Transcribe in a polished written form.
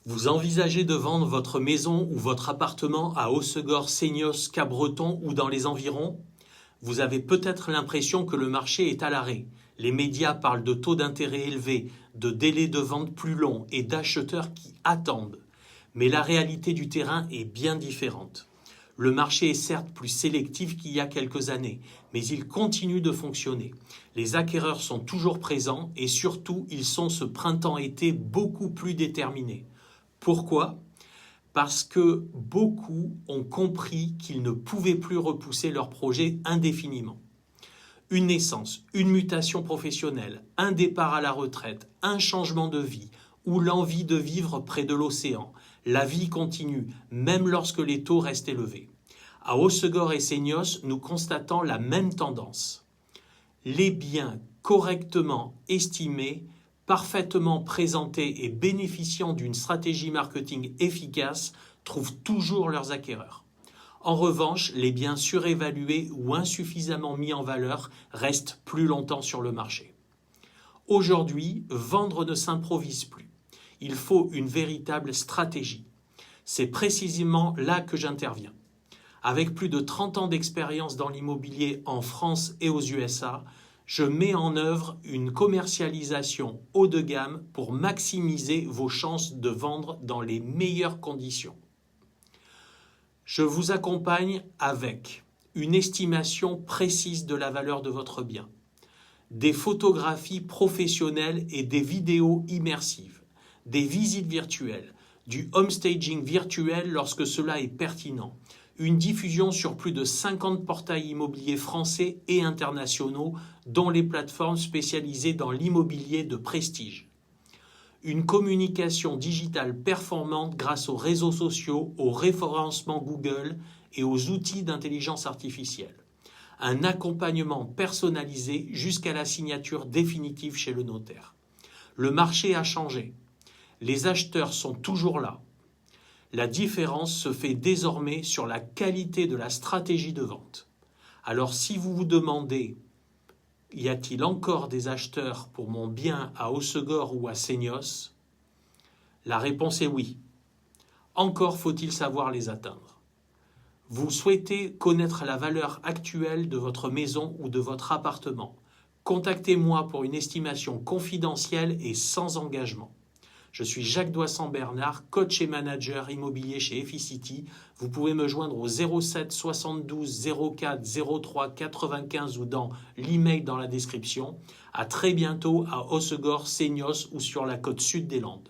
Vous envisagez de vendre votre maison ou votre appartement à Hossegor, Seignos, Cap-Breton ou dans les environs? Vous avez peut-être l'impression que le marché est à l'arrêt. Les médias parlent de taux d'intérêt élevés, de délais de vente plus longs et d'acheteurs qui attendent. Mais la réalité du terrain est bien différente. Le marché est certes plus sélectif qu'il y a quelques années, mais il continue de fonctionner. Les acquéreurs sont toujours présents et surtout, ils sont ce printemps-été beaucoup plus déterminés. Pourquoi? Parce que beaucoup ont compris qu'ils ne pouvaient plus repousser leur projet indéfiniment. Une naissance, une mutation professionnelle, un départ à la retraite, un changement de vie ou l'envie de vivre près de l'océan. La vie continue, même lorsque les taux restent élevés. À Hossegor et Seignos, nous constatons la même tendance. Les biens correctement estimés, parfaitement présentés et bénéficiant d'une stratégie marketing efficace trouvent toujours leurs acquéreurs. En revanche, les biens surévalués ou insuffisamment mis en valeur restent plus longtemps sur le marché. Aujourd'hui, vendre ne s'improvise plus. Il faut une véritable stratégie. C'est précisément là que j'interviens. Avec plus de 30 ans d'expérience dans l'immobilier en France et aux USA, je mets en œuvre une commercialisation haut de gamme pour maximiser vos chances de vendre dans les meilleures conditions. Je vous accompagne avec une estimation précise de la valeur de votre bien, des photographies professionnelles et des vidéos immersives, des visites virtuelles, du homestaging virtuel lorsque cela est pertinent, une diffusion sur plus de 50 portails immobiliers français et internationaux, dont les plateformes spécialisées dans l'immobilier de prestige. Une communication digitale performante grâce aux réseaux sociaux, au référencement Google et aux outils d'intelligence artificielle. Un accompagnement personnalisé jusqu'à la signature définitive chez le notaire. Le marché a changé. Les acheteurs sont toujours là. La différence se fait désormais sur la qualité de la stratégie de vente. Alors si vous vous demandez, y a-t-il encore des acheteurs pour mon bien à Hossegor ou à Seignos? La réponse est oui. Encore faut-il savoir les atteindre. Vous souhaitez connaître la valeur actuelle de votre maison ou de votre appartement? Contactez-moi pour une estimation confidentielle et sans engagement. Je suis Jacques Doissan-Bernard, coach et manager immobilier chez Efficity. Vous pouvez me joindre au 07 72 04 03 95 ou dans l'email dans la description. À très bientôt à Hossegor, Seignos ou sur la côte sud des Landes.